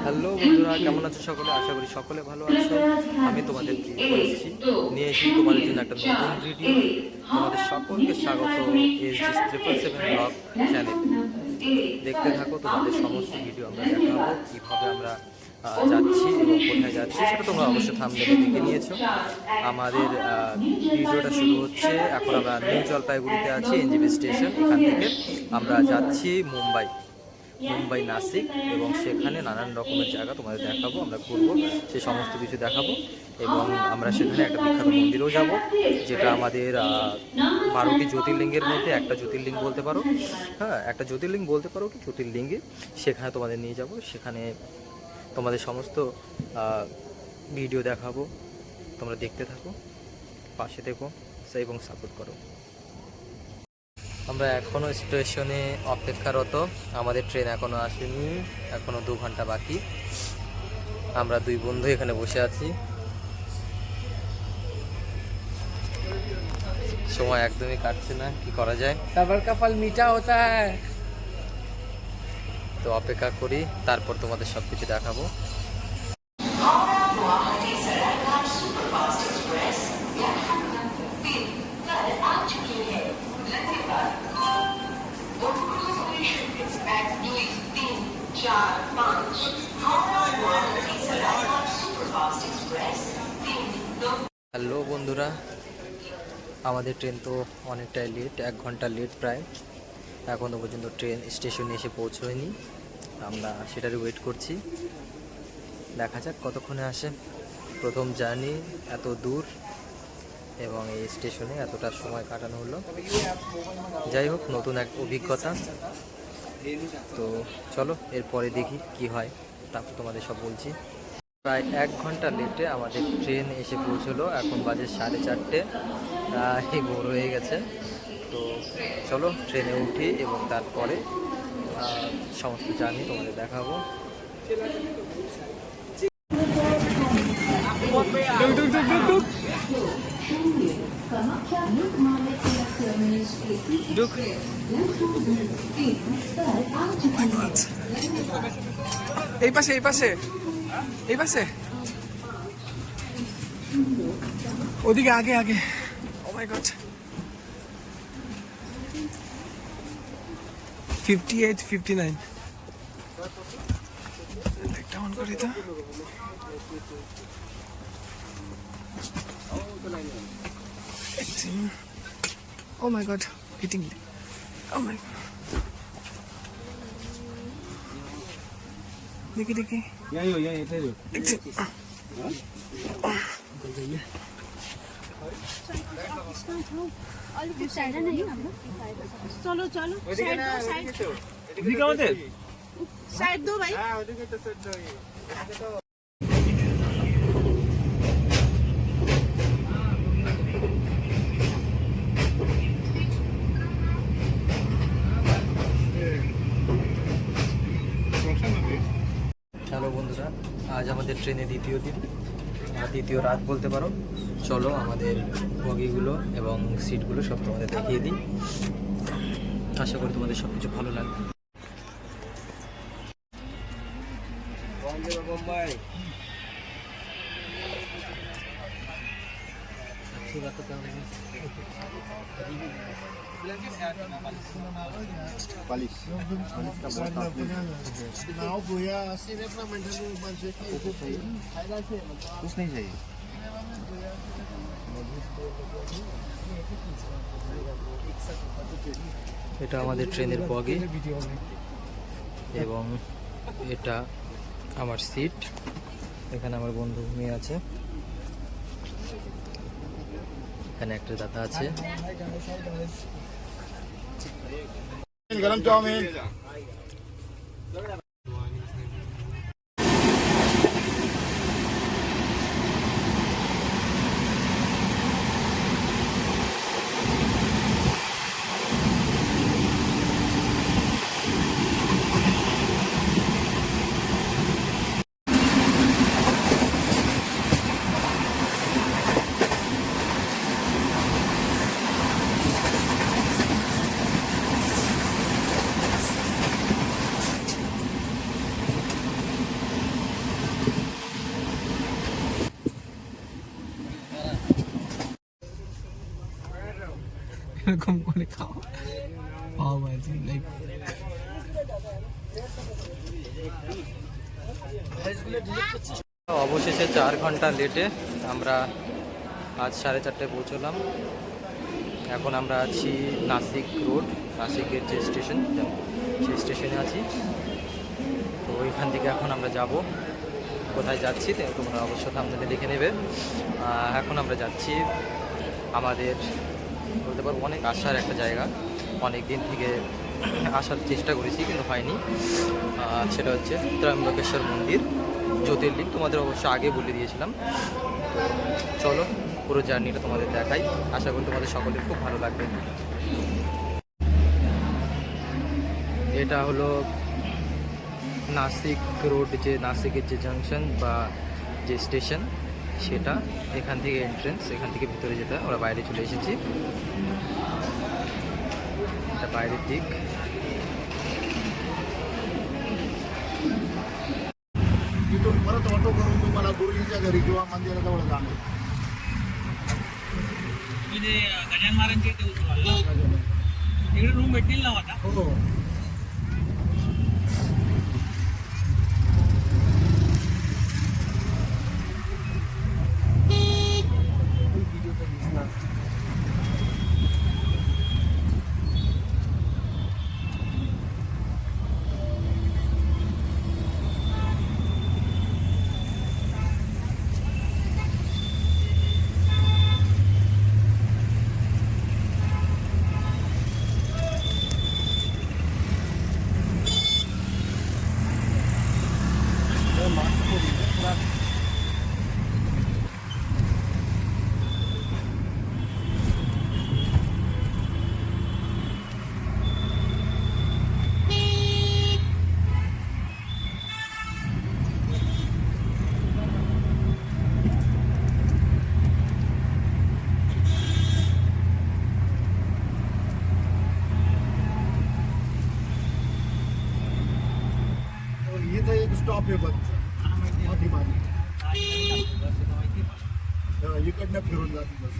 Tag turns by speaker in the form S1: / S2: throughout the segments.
S1: Hello বন্ধুরা, কেমন আছো সকলে? আশা করি সকলে ভালো আছো। আমি তোমাদেরকে নিয়ে এসেছি তোমাদের জন্য একটা নতুন ভিডিও। তোমাদের সকলকে স্বাগত SG777 ব্লগ চ্যানেলে। দেখতে থাকো, তোমাদের সমস্ত ভিডিও আমরা দেখাবো, কীভাবে আমরা যাচ্ছি এবং কোথায় যাচ্ছি সেটা তোমরা অবশ্যই থাম্বনেলে দেখে নিয়েছো। আমাদের ভিডিওটা শুরু হচ্ছে। এখন আমরা নিউ জলপাইগুড়িতে আছি, NJP স্টেশন। এখান থেকে আমরা যাচ্ছি মুম্বাই নাসিক, এবং সেখানে নানান রকমের জায়গা তোমাদের দেখাবো, আমরা ঘুরবো, সে সমস্ত কিছু দেখাবো। এবং আমরা সেখানে একটা বিখ্যাত মন্দিরেও যাব, যেটা আমাদের 12টি জ্যোতির্লিঙ্গের মধ্যে একটা জ্যোতির্লিঙ্গ বলতে পারো। হ্যাঁ, একটা জ্যোতির্লিঙ্গ বলতে পারো কি জ্যোতির্লিঙ্গে। সেখানে তোমাদের নিয়ে যাব, সেখানে তোমাদের সমস্ত ভিডিও দেখাবো। তোমরা দেখতে থাকো, পাশে থেকো এবং সাপোর্ট করো। আমরা এখনও স্টেশনে অপেক্ষারত, আমাদের ট্রেন এখনও আসেনি, এখনও 2 ঘন্টা বাকি। আমরা দুই বন্ধু এখানে বসে আছি, সময় একদমই কাটছে না, কি করা যায়।
S2: सबर का फल मीठा होता है।
S1: তো অপেক্ষা করি, তারপর তোমাদের সব কিছু দেখাবো। হ্যালো বন্ধুরা, আমাদের ট্রেন তো অনেকটাই লেট, 1 ঘন্টা লেট প্রায়। এখনও পর্যন্ত ট্রেন স্টেশনে এসে পৌঁছয়নি, আমরা সেটারই ওয়েট করছি। দেখা যাক কতক্ষণে আসে। প্রথম জার্নি, এত দূর এবং এই স্টেশনে এতটা সময় কাটানো হলো। যাই হোক, নতুন এক অভিজ্ঞতা। তো চলো, এরপরে দেখি কি হয়, তারপর তোমাদের সব বলছি। প্রায় 1 ঘন্টা লেটে আমাদের ট্রেন এসে পৌঁছলো। এখন বাজে 4:30, প্রায় ভোর হয়ে গেছে। তো চলো ট্রেনে উঠি এবং তারপরে সমস্ত জার্নি তোমাদের দেখাবো।
S2: এই পাশে এই পাশে এই পাশে, ওদিকে আগে আগে। ও মাই গড, 58 59। লাইটটা অন করি তো। ও মাই গড, হিটিং। ও মাই গড, देखिए देखिए
S3: यही हो यही इधर हो
S4: चलो चलो साइड दो
S3: इधर कहाँ थे
S4: साइड दो भाई।
S3: हाँ उधर के तो सेट दो ये
S1: হ্যালো বন্ধুরা, আজ আমাদের ট্রেনে দ্বিতীয় দিন, দ্বিতীয় রাত বলতে পারো। চলো আমাদের বগিগুলো এবং সিটগুলো সব তোমাদের দেখিয়ে দিই। আশা করি তোমাদের সব কিছু ভালো লাগবে।
S3: पालिश कुछ नहीं चाहिए
S1: এটা আমাদের ট্রেনের বগি এবং এটা আমার সিট। এখানে আমার বন্ধু মেয়ে আছে, এখানে একটা দাদা আছে।
S3: गरम चाउमीन
S2: এরকম করে খাও পাও ভাজি লাইক
S1: অবশেষে 4 ঘন্টা লেটে আমরা আজ 4:30টায় পৌঁছলাম। এখন আমরা আছি নাসিক রোড, নাসিকের যে স্টেশন সেই স্টেশনে আছি। তো ওইখান থেকে এখন আমরা যাব, কোথায় যাচ্ছি তোমরা অবশ্য আপনাদের লিখে নেবে। এখন আমরা যাচ্ছি আমাদের বলতে পারবো অনেক আসার একটা জায়গা, অনেক দিন থেকে আসার চেষ্টা করেছি কিন্তু হয়নি। সেটা হচ্ছে ত্রয়ম্বকেশ্বর মন্দির, জ্যোতির্লিঙ্গ। তোমাদের অবশ্য আগে বলে দিয়েছিলাম। তো চলো পুরো জার্নিটা তোমাদের দেখাই, আশা করি তোমাদের সকলের খুব ভালো লাগবে। এটা হলো নাসিক রোড, যে নাসিকের যে জাংশন বা যে স্টেশন সেটা। এখান থেকে এন্ট্রেন্স, এখান থেকে ভিতরে যেতে হয়। আমরা বাইরে চলে এসেছি, এটা বাইরের দিক।
S3: तिथून परत ऑटो करून तुम्हाला गुरुजीच्या घरी किंवा मंदिराजवळ जाणार.
S5: म्हणजे गजानन महाराजांच्या इथे उतराल ना तिकडे रूम भेटतील ना आता
S3: हो. इथं एक स्टॉप आहे बसचा, पाठीमागे. इकडनं फिरून जाते बस.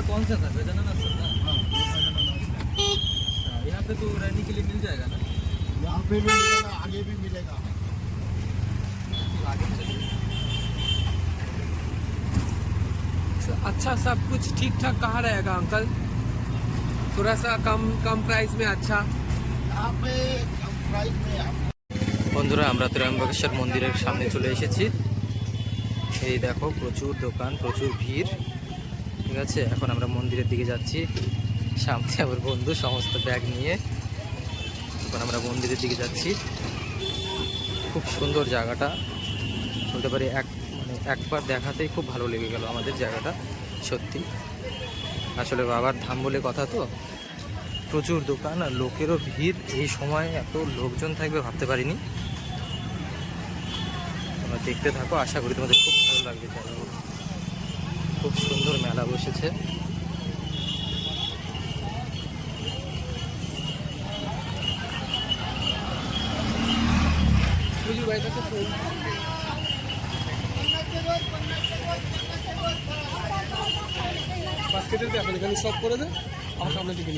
S1: कौन सा था गजानन आश्रम ना?
S3: हाँ वो गजानन आश्रम।
S1: अच्छा, यहाँ पे तो रहने के लिए मिल जाएगा ना?
S3: यहाँ पे भी मिलेगा, आगे भी मिलेगा।
S1: आगे चलिए।
S2: अच्छा सब कुछ ठीक ठाक कहाँ रहेगा अंकल? थोड़ा सा कम प्राइस में अच्छा।
S3: यहाँ पे कम प्राइस में आप
S1: বন্ধুরা আমরা ত্রয়ম্বকেশ্বর মন্দিরের সামনে চলে এসেছি। এই দেখো প্রচুর দোকান, প্রচুর ভিড়। ঠিক আছে, এখন আমরা মন্দিরের দিকে যাচ্ছি। সামনে আমার বন্ধু সমস্ত ব্যাগ নিয়ে। এখন আমরা মন্দিরের দিকে যাচ্ছি। খুব সুন্দর জায়গাটা, বলতে পারি একবার দেখাতেই খুব ভালো লেগে গেল আমাদের জায়গাটা। সত্যি আসলে বাবার ধাম বলে কথা তো, প্রচুর দোকান আর লোকেরও ভিড়। এই সময় এত লোকজন থাকবে ভাবতে পারিনি। তোমরা দেখতে থাকো, আশা করি তোমাদের খুব ভালো লাগবে জায়গাগুলো। খুব সুন্দর মেলা বসেছে।
S2: বাস্কেটের ব্যাপার এখানে সব করে দে, আমার সামনে দিকে নিয়ে।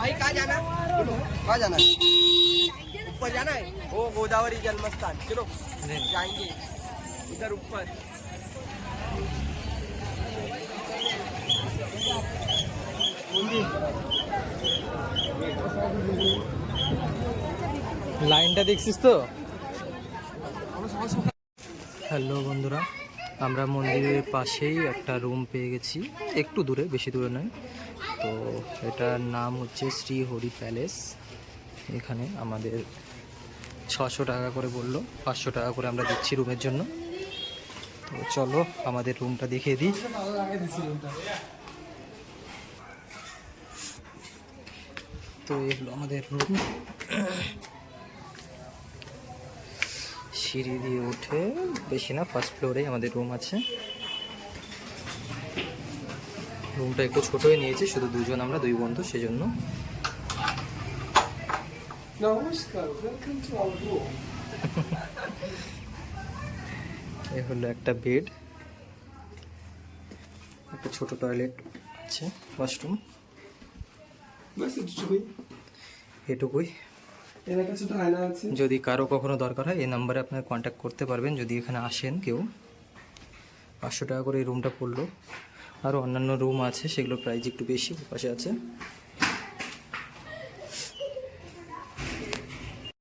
S6: भाई कहाँ जाना है? कहाँ जाना है? ऊपर जाना है, वो गोदावरी जन्मस्थान। चलो जाएंगे उधर ऊपर।
S1: লাইনটা দেখছিস তো? হ্যালো বন্ধুরা, আমরা মন্দিরের পাশেই একটা রুম পেয়ে গেছি, একটু দূরে, বেশি দূরে নয়। তো এটার নাম হচ্ছে শ্রী হরি প্যালেস। এখানে আমাদের 600 টাকা করে বললো, 500 টাকা করে আমরা দিচ্ছি রুমের জন্য। তো চলো আমাদের রুমটা দেখিয়ে দিই। তো এগুলো আমাদের রুম। সিঁড়ি দিয়ে উঠে, বেশি না, ফার্স্ট ফ্লোরে আমাদের রুম আছে। রুমটা একটু ছোটই নিয়েছি, শুধু দুজন, আমরা দুই বন্ধু, সেজন্য।
S2: নমস্কার, ওয়েলকাম টু আওয়ার রুম।
S1: এই হলো একটা বেড, একটা ছোট টয়লেট আছে, ওয়াশরুম,
S2: বাস এটুকুই।
S1: এটুকুই।
S2: এর কাছে তো আয়না আছে।
S1: যদি কারো কখনো দরকার হয় এই নাম্বারে আপনারা কন্ট্যাক্ট করতে পারবেন। যদি এখানে আসেন কেউ, 500 টাকা করে এই রুমটা পড়লো। আরও অন্যান্য রুম আছে, সেগুলোর প্রাইস একটু বেশি, পাশে আছে।